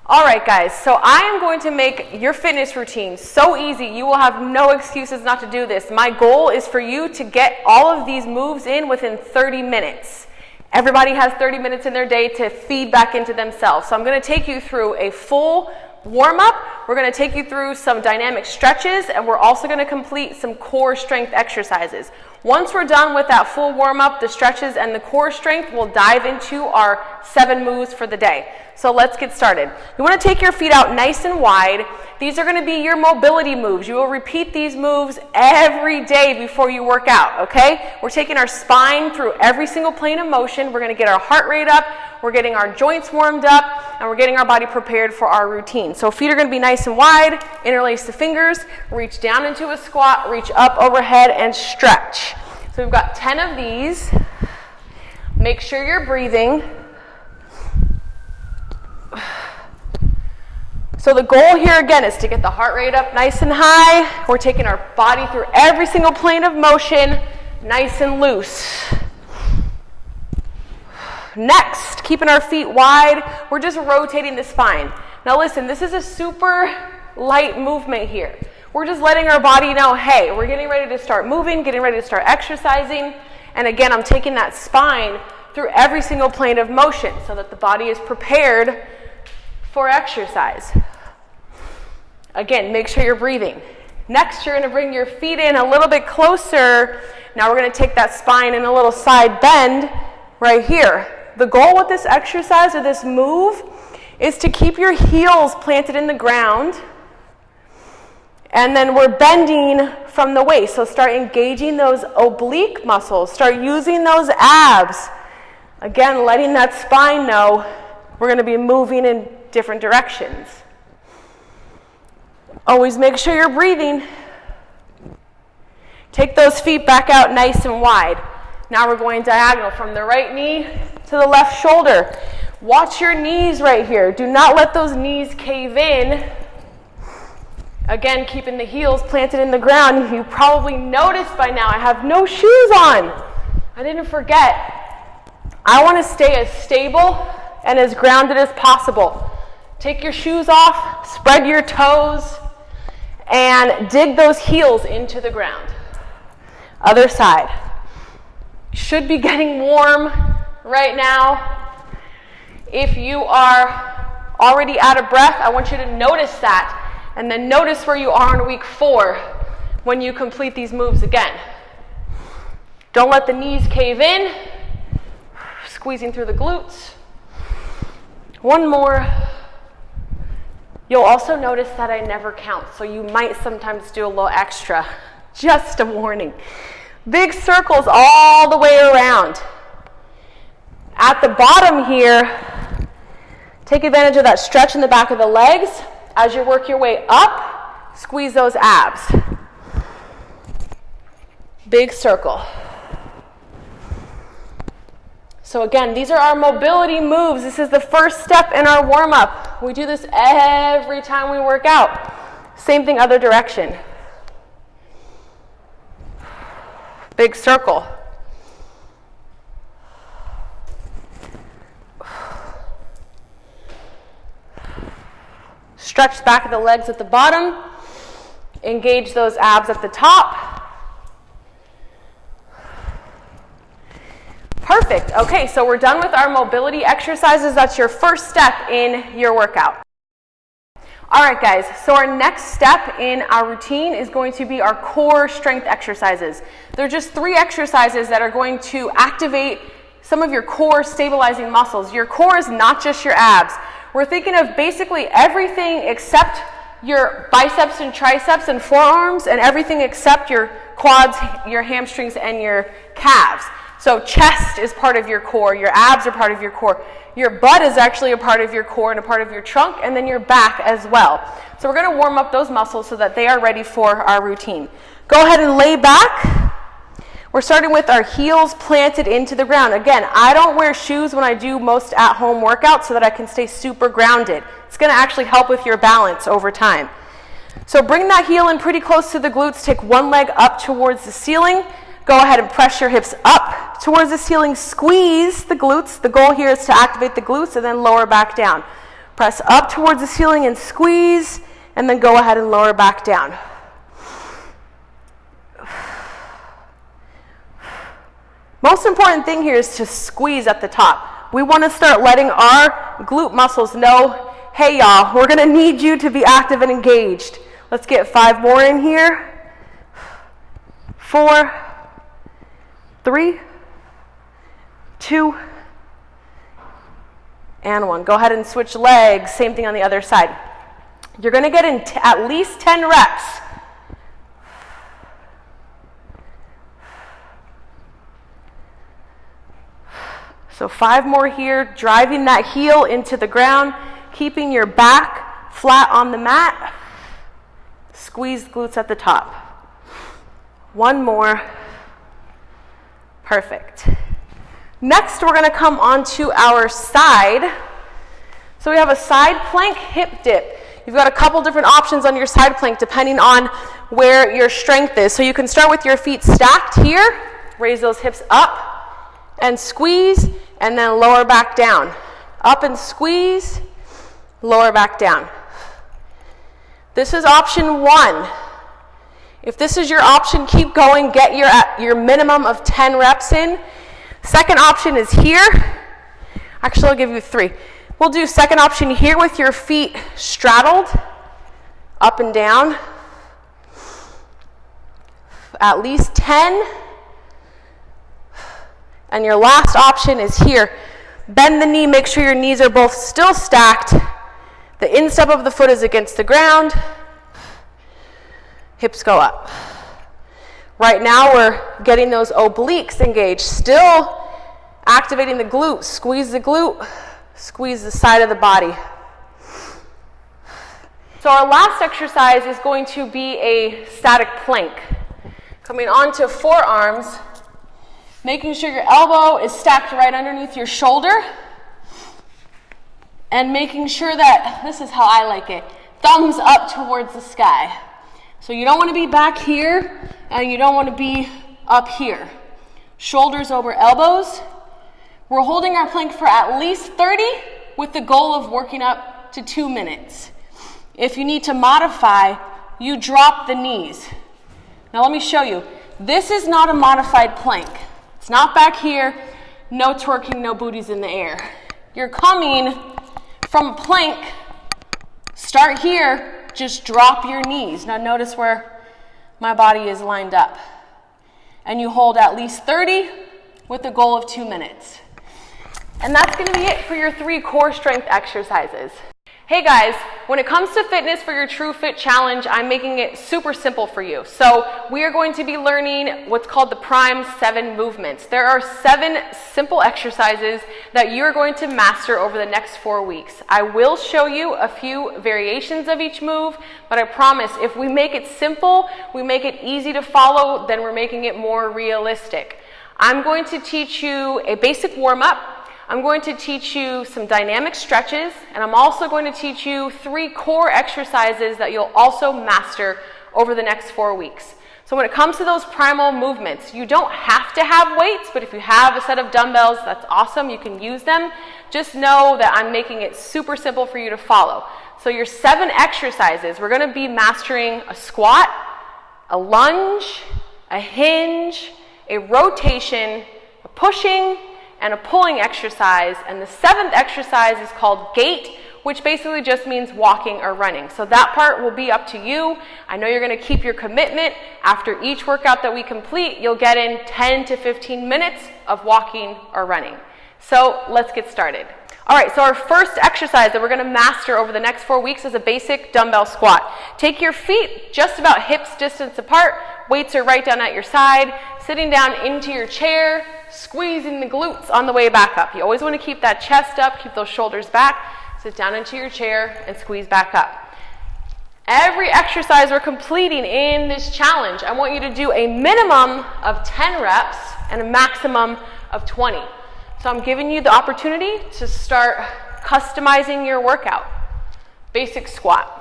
All right, guys, so I am going to make your fitness routine so easy. You will have no excuses not to do this. My goal is for you to get all of these moves in within 30 minutes. Everybody has 30 minutes in their day to feed back into themselves. So I'm going to take you through a full warm-up. We're going to take you through some dynamic stretches, and we're also going to complete some core strength exercises. Once we're done with that full warm-up, the stretches and the core strength, we'll dive into our 7 moves for the day. So let's get started. You want to take your feet out nice and wide. These are going to be your mobility moves. You will repeat these moves every day before you work out, okay? We're taking our spine through every single plane of motion. We're going to get our heart rate up. We're getting our joints warmed up, and we're getting our body prepared for our routine. So feet are going to be nice and wide. Interlace the fingers. Reach down into a squat. Reach up overhead and stretch. So we've got 10 of these. Make sure you're breathing. So the goal here again is to get the heart rate up nice and high. We're taking our body through every single plane of motion, nice and loose. Next, keeping our feet wide, we're just rotating the spine. Now listen, this is a super light movement here. We're just letting our body know, hey, we're getting ready to start moving, getting ready to start exercising. And again, I'm taking that spine through every single plane of motion so that the body is prepared for exercise. Again, make sure you're breathing. Next, you're going to bring your feet in a little bit closer. Now we're going to take that spine in a little side bend right here. The goal with this exercise or this move is to keep your heels planted in the ground. And then we're bending from the waist. So start engaging those oblique muscles. Start using those abs. Again, letting that spine know we're going to be moving in different directions. Always make sure you're breathing. Take those feet back out nice and wide. Now we're going diagonal from the right knee to the left shoulder. Watch your knees right here. Do not let those knees cave in. Again, keeping the heels planted in the ground. You probably noticed by now I have no shoes on. I didn't forget. I want to stay as stable and as grounded as possible. Take your shoes off, spread your toes, and dig those heels into the ground. Other side. Should be getting warm right now. If you are already out of breath, I want you to notice that. And then notice where you are in week 4 when you complete these moves again. Don't let the knees cave in. Squeezing through the glutes. One more. You'll also notice that I never count, so you might sometimes do a little extra. Just a warning. Big circles all the way around. At the bottom here, take advantage of that stretch in the back of the legs. As you work your way up, squeeze those abs. Big circle. So again, these are our mobility moves. This is the first step in our warm-up. We do this every time we work out. Same thing, other direction. Big circle. Stretch the back of the legs at the bottom. Engage those abs at the top. Perfect. Okay, so we're done with our mobility exercises. That's your first step in your workout. All right, guys, so our next step in our routine is going to be our core strength exercises. They're just 3 exercises that are going to activate some of your core stabilizing muscles. Your core is not just your abs. We're thinking of basically everything except your biceps and triceps and forearms, and everything except your quads, your hamstrings, and your calves. So chest is part of your core, your abs are part of your core, your butt is actually a part of your core and a part of your trunk, and then your back as well. So we're going to warm up those muscles so that they are ready for our routine. Go ahead and lay back. We're starting with our heels planted into the ground. Again, I don't wear shoes when I do most at-home workouts so that I can stay super grounded. It's going to actually help with your balance over time. So bring that heel in pretty close to the glutes. Take one leg up towards the ceiling. Go ahead and press your hips up towards the ceiling. Squeeze the glutes. The goal here is to activate the glutes and then lower back down. Press up towards the ceiling and squeeze, and then go ahead and lower back down. Most important thing here is to squeeze at the top. We want to start letting our glute muscles know, hey y'all, we're going to need you to be active and engaged. Let's get 5 more in here. 4, 3, 2, and 1. Go ahead and switch legs. Same thing on the other side. You're going to get in at least 10 reps. So 5 more here, driving that heel into the ground, keeping your back flat on the mat. Squeeze glutes at the top. 1 more. Perfect. Next, we're going to come onto our side. So we have a side plank hip dip. You've got a couple different options on your side plank depending on where your strength is. So you can start with your feet stacked here, raise those hips up and squeeze, and then lower back down. Up and squeeze, lower back down. This is option 1. If this is your option, keep going, get your minimum of 10 reps in. Second option is here. Actually, I'll give you 3. We'll do second option here with your feet straddled, up and down. At least 10. And your last option is here. Bend the knee, make sure your knees are both still stacked. The instep of the foot is against the ground. Hips go up. Right now we're getting those obliques engaged. Still activating the glute. Squeeze the glute, squeeze the side of the body. So our last exercise is going to be a static plank. Coming onto forearms, making sure your elbow is stacked right underneath your shoulder, and making sure that, this is how I like it, thumbs up towards the sky. So you don't want to be back here, and you don't want to be up here. Shoulders over elbows. We're holding our plank for at least 30 with the goal of working up to 2 minutes. If you need to modify, you drop the knees. Now let me show you. This is not a modified plank. It's not back here, no twerking, no booties in the air. You're coming from plank, start here, just drop your knees. Now notice where my body is lined up. And you hold at least 30 with the goal of 2 minutes. And that's going to be it for your 3 core strength exercises. Hey guys, when it comes to fitness for your True Fit Challenge, I'm making it super simple for you. So we are going to be learning what's called the Prime 7 movements. There are 7 simple exercises that you're going to master over the next 4 weeks. I will show you a few variations of each move, but I promise if we make it simple, we make it easy to follow, then we're making it more realistic. I'm going to teach you a basic warm-up. I'm going to teach you some dynamic stretches, and I'm also going to teach you 3 core exercises that you'll also master over the next 4 weeks. So when it comes to those primal movements, you don't have to have weights, but if you have a set of dumbbells, that's awesome, you can use them. Just know that I'm making it super simple for you to follow. So your 7 exercises, we're going to be mastering a squat, a lunge, a hinge, a rotation, a pushing, and a pulling exercise, and the 7th exercise is called gait, which basically just means walking or running. So that part will be up to you. I know you're going to keep your commitment. After each workout that we complete, you'll get in 10 to 15 minutes of walking or running. So let's get started. All right, so our first exercise that we're going to master over the next 4 weeks is a basic dumbbell squat. Take your feet just about hips distance apart. Weights are right down at your side. Sitting down into your chair, squeezing the glutes on the way back up. You always want to keep that chest up, keep those shoulders back. Sit down into your chair and squeeze back up. Every exercise we're completing in this challenge, I want you to do a minimum of 10 reps and a maximum of 20. So I'm giving you the opportunity to start customizing your workout. Basic squat.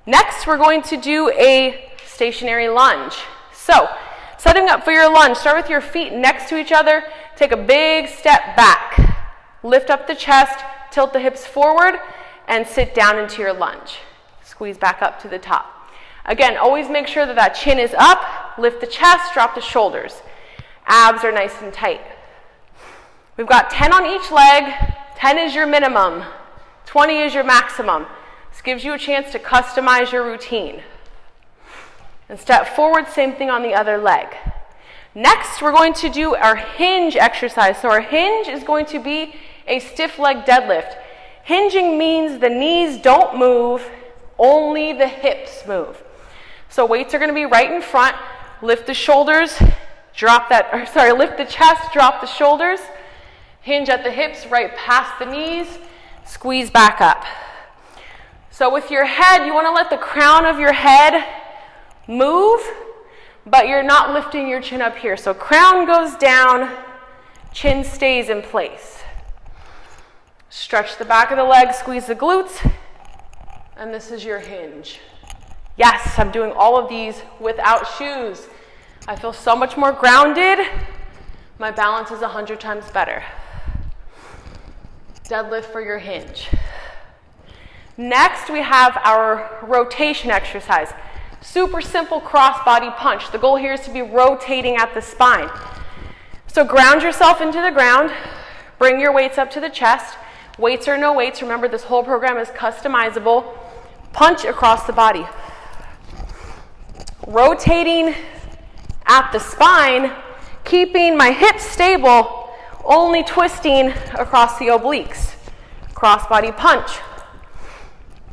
Next, we're going to do a stationary lunge. So, setting up for your lunge, start with your feet next to each other. Take a big step back. Lift up the chest, tilt the hips forward, and sit down into your lunge. Squeeze back up to the top. Again, always make sure that that chin is up, lift the chest, drop the shoulders. Abs are nice and tight. We've got 10 on each leg. 10 is your minimum. 20 is your maximum. This gives you a chance to customize your routine. And step forward, same thing on the other leg. Next, we're going to do our hinge exercise. So our hinge is going to be a stiff leg deadlift. Hinging means the knees don't move, only the hips move. So weights are going to be right in front. Lift the shoulders, lift the chest, drop the shoulders. Hinge at the hips, right past the knees. Squeeze back up. So with your head, you want to let the crown of your head move, but you're not lifting your chin up here. So crown goes down, chin stays in place. Stretch the back of the leg, squeeze the glutes, and this is your hinge. Yes, I'm doing all of these without shoes. I feel so much more grounded. My balance is 100 times better. Deadlift for your hinge. Next, we have our rotation exercise. Super simple cross body punch. The goal here is to be rotating at the spine. So ground yourself into the ground. Bring your weights up to the chest. Weights or no weights. Remember, this whole program is customizable. Punch across the body. Rotating at the spine, keeping my hips stable, only twisting across the obliques. Cross body punch.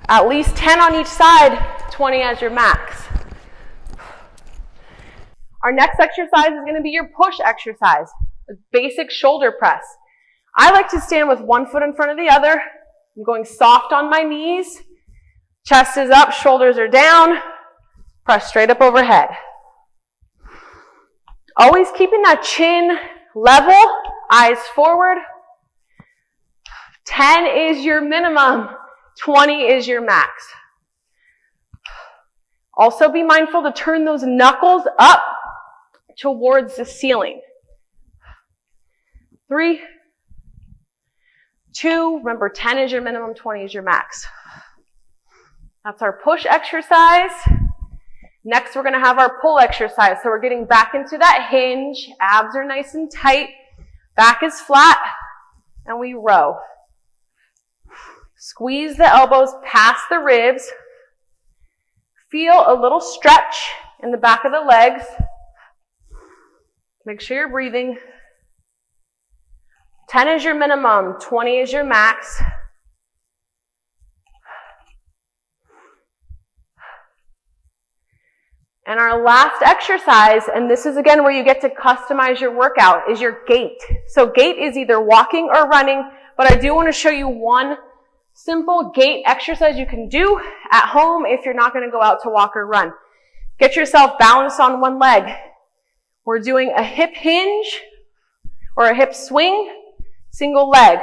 At least 10 on each side, 20 as your max. Our next exercise is going to be your push exercise, a basic shoulder press. I like to stand with one foot in front of the other. I'm going soft on my knees. Chest is up, shoulders are down. Press straight up overhead. Always keeping that chin level, eyes forward. 10 is your minimum. 20 is your max. Also be mindful to turn those knuckles up towards the ceiling. 3, 2, remember 10 is your minimum, 20 is your max. That's our push exercise. Next, we're going to have our pull exercise. So we're getting back into that hinge. Abs are nice and tight. Back is flat. And we row. Squeeze the elbows past the ribs. Feel a little stretch in the back of the legs. Make sure you're breathing. 10 is your minimum. 20 is your max. And our last exercise, and this is again where you get to customize your workout, is your gait. So gait is either walking or running, but I do want to show you one simple gait exercise you can do at home if you're not going to go out to walk or run. Get yourself balanced on one leg. We're doing a hip hinge or a hip swing, single leg.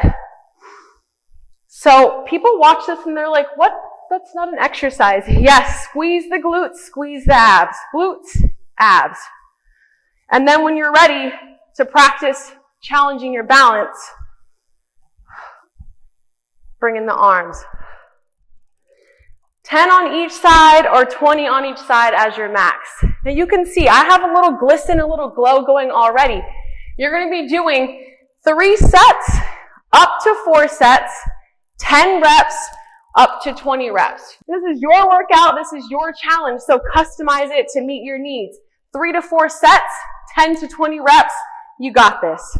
So people watch this and they're like, what? That's not an exercise. Yes, squeeze the glutes, squeeze the abs. Glutes, abs. And then when you're ready to practice challenging your balance, bring in the arms. 10 on each side or 20 on each side as your max. Now you can see I have a little glisten, a little glow going already. You're going to be doing 3 sets, up to 4 sets, 10 reps, up to 20 reps. This is your workout. This is your challenge. So customize it to meet your needs. 3 to 4 sets, 10 to 20 reps. You got this.